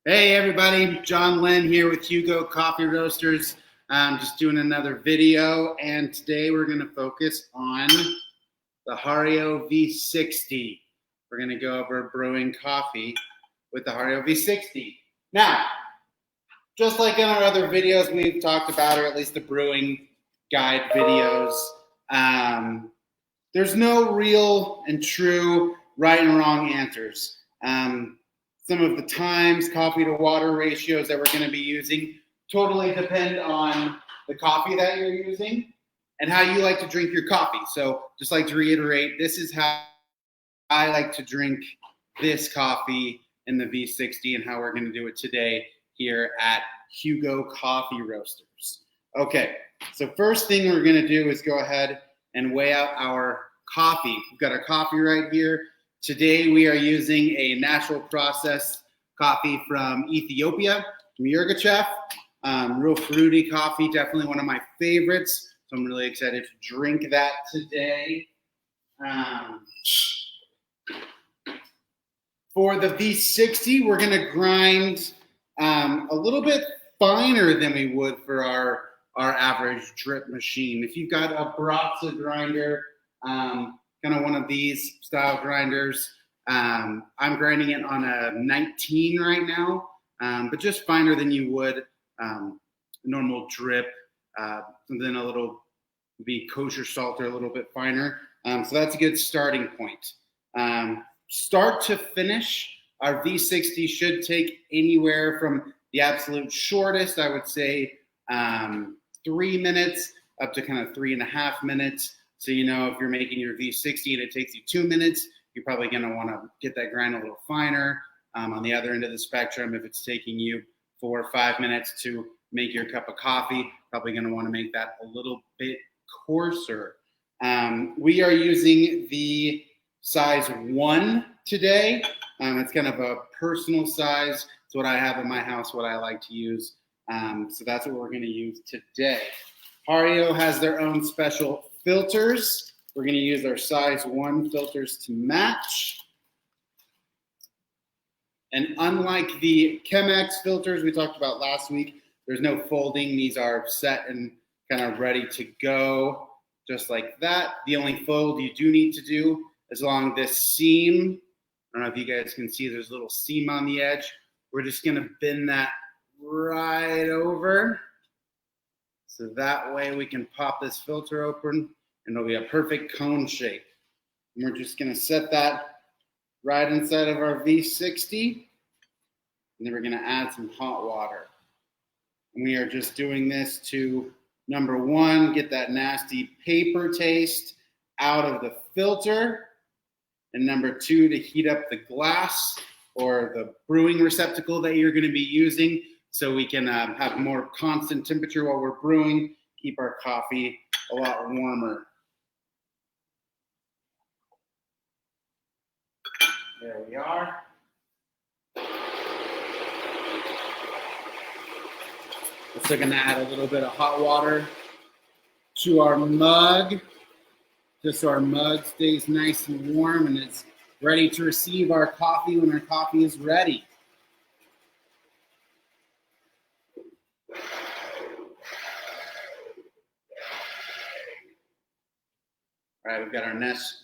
Hey everybody, John Lynn here with Hugo Coffee Roasters. Just doing another video, and today we're going to focus on the Hario V60. We're going to go over brewing coffee with the Hario V60. Now, just like in our other videos we've talked about, or at least the brewing guide videos, there's no real and true right and wrong answers. Some of the times, coffee to water ratios that we're going to be using totally depend on the coffee that you're using and how you like to drink your coffee. So just like to reiterate, this is how I like to drink this coffee in the V60 and how we're going to do it today here at Hugo Coffee Roasters. Okay, so first thing we're going to do is go ahead and weigh out our coffee. We've got our coffee right here. Today we are using a natural process coffee from Ethiopia, from Yirgacheffe. Real fruity coffee, definitely one of my favorites. So I'm really excited to drink that today. For the V60, we're going to grind a little bit finer than we would for our average drip machine. If you've got a Baratza grinder, kind of one of these style grinders, I'm grinding it on a 19 right now, but just finer than you would normal drip, something a little, be kosher salt or a little bit finer. So that's a good starting point. Start to finish, our V60 should take anywhere from the absolute shortest, I would say 3 minutes, up to kind of 3.5 minutes. So, you know, if you're making your V60 and it takes you 2 minutes, you're probably going to want to get that grind a little finer. On the other end of the spectrum, if it's taking you 4 or 5 minutes to make your cup of coffee, probably going to want to make that a little bit coarser. We are using the size 1 today. It's kind of a personal size. It's what I have in my house, what I like to use. So that's what we're going to use today. Hario has their own special filters. We're going to use our size 1 filters to match. And unlike the Chemex filters we talked about last week, there's no folding. These are set and kind of ready to go, just like that. The only fold you do need to do is along this seam. I don't know if you guys can see there's a little seam on the edge. We're just going to bend that right over. So that way we can pop this filter open and it'll be a perfect cone shape. And we're just going to set that right inside of our V60. And then we're going to add some hot water. And we are just doing this to, number 1, get that nasty paper taste out of the filter. And number 2, to heat up the glass or the brewing receptacle that you're going to be using so we can have more constant temperature while we're brewing, keep our coffee a lot warmer. There we are. So we're going to add a little bit of hot water to our mug, just so our mug stays nice and warm and it's ready to receive our coffee when our coffee is ready. All right, we've got our nice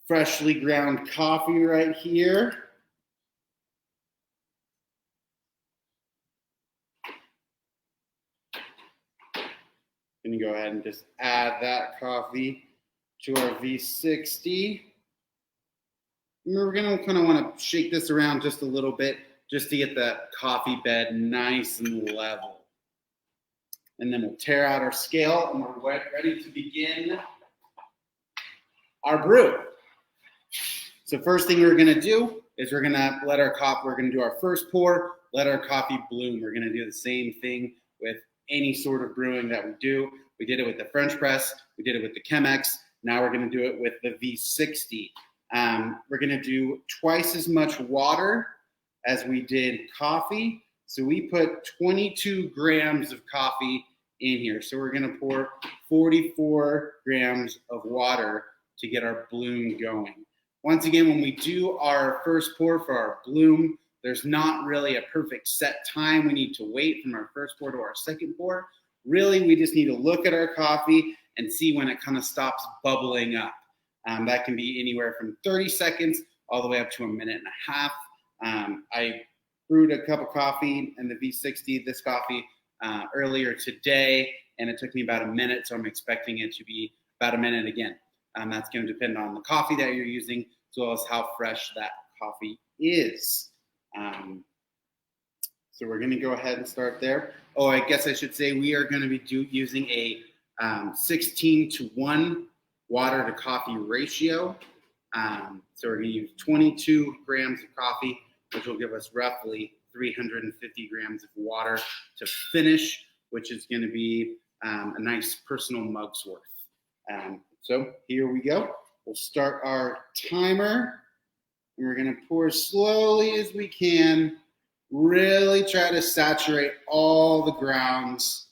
freshly ground coffee right here. Going to go ahead and just add that coffee to our V60. And we're going to kind of want to shake this around just a little bit just to get the coffee bed nice and level. And then we'll tear out our scale and we're ready to begin our brew. So first thing we're going to do is we're going to let our coffee, we're going to do our first pour, let our coffee bloom. We're going to do the same thing with any sort of brewing that we do. We did it with the French press. We did it with the Chemex. Now we're going to do it with the V60. We're going to do twice as much water as we did coffee. So we put 22 grams of coffee in here. So we're going to pour 44 grams of water to get our bloom going. Once again, when we do our first pour for our bloom, there's not really a perfect set time we need to wait from our first pour to our second pour. Really, we just need to look at our coffee and see when it kind of stops bubbling up. That can be anywhere from 30 seconds all the way up to a minute and a half. I brewed a cup of coffee in the V60, this coffee, earlier today, and it took me about a minute, so I'm expecting it to be about a minute again. That's going to depend on the coffee that you're using, as well as how fresh that coffee is. So we're going to go ahead and start there. Oh, I guess I should say we are going to be using a 16:1 water to coffee ratio. So we're going to use 22 grams of coffee, which will give us roughly 350 grams of water to finish, which is going to be a nice personal mug's worth. So here we go. We'll start our timer, and we're going to pour as slowly as we can. Really try to saturate all the grounds,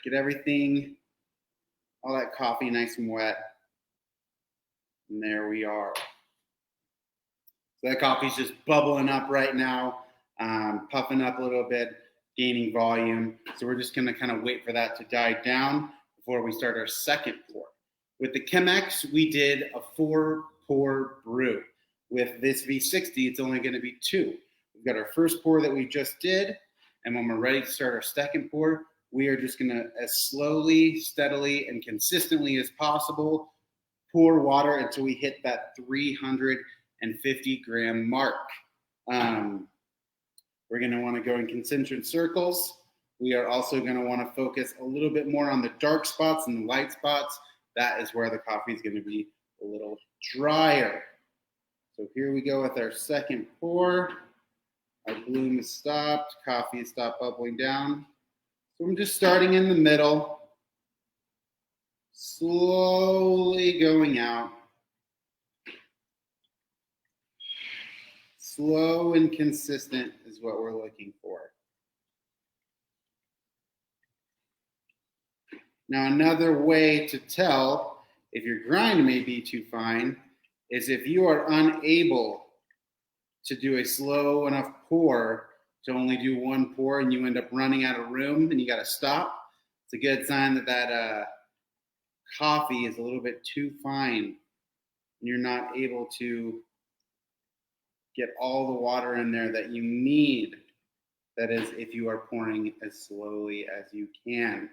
get everything, all that coffee nice and wet. And there we are. So that coffee's just bubbling up right now, puffing up a little bit, gaining volume. So we're just going to kind of wait for that to die down before we start our second pour. With the Chemex, we did a 4-pour brew. With this V60, it's only going to be 2. We've got our first pour that we just did, and when we're ready to start our second pour, we are just going to, as slowly, steadily, and consistently as possible, pour water until we hit that 350-gram mark. We're going to want to go in concentric circles. We are also going to want to focus a little bit more on the dark spots and the light spots. That is where the coffee is going to be a little drier. So here we go with our second pour. Our bloom has stopped. Coffee has stopped bubbling down. So I'm just starting in the middle, slowly going out. Slow and consistent is what we're looking for. Now, another way to tell if your grind may be too fine is if you are unable to do a slow enough pour to only do one pour and you end up running out of room and you got to stop. It's a good sign that that coffee is a little bit too fine and you're not able to get all the water in there that you need. That is, if you are pouring as slowly as you can.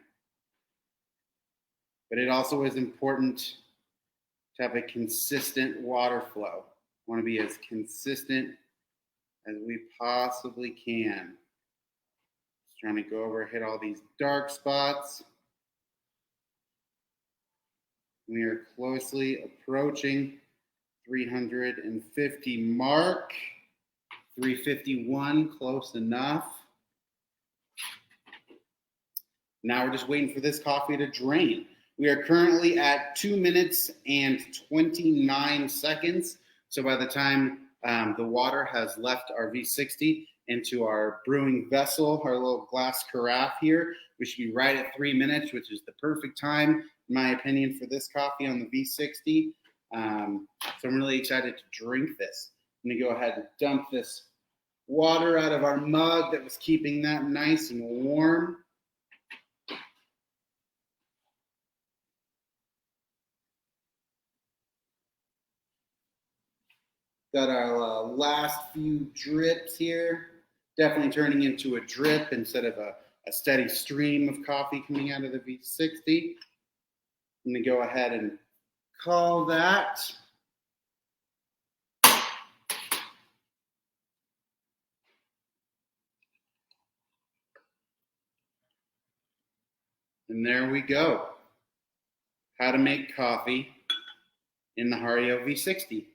But it also is important to have a consistent water flow. We want to be as consistent as we possibly can. Just trying to go over, hit all these dark spots. We are closely approaching 350 mark. 351, close enough. Now we're just waiting for this coffee to drain. We are currently at 2 minutes and 29 seconds. So by the time the water has left our V60 into our brewing vessel, our little glass carafe here, we should be right at 3 minutes, which is the perfect time, in my opinion, for this coffee on the V60. So I'm really excited to drink this. I'm going to go ahead and dump this water out of our mug that was keeping that nice and warm. Got our last few drips here. Definitely turning into a drip instead of a steady stream of coffee coming out of the V60. I'm going to go ahead and call that. And there we go. How to make coffee in the Hario V60.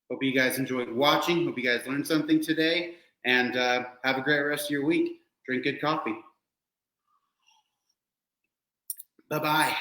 Hope you guys enjoyed watching. Hope you guys learned something today. And have a great rest of your week. Drink good coffee. Bye-bye.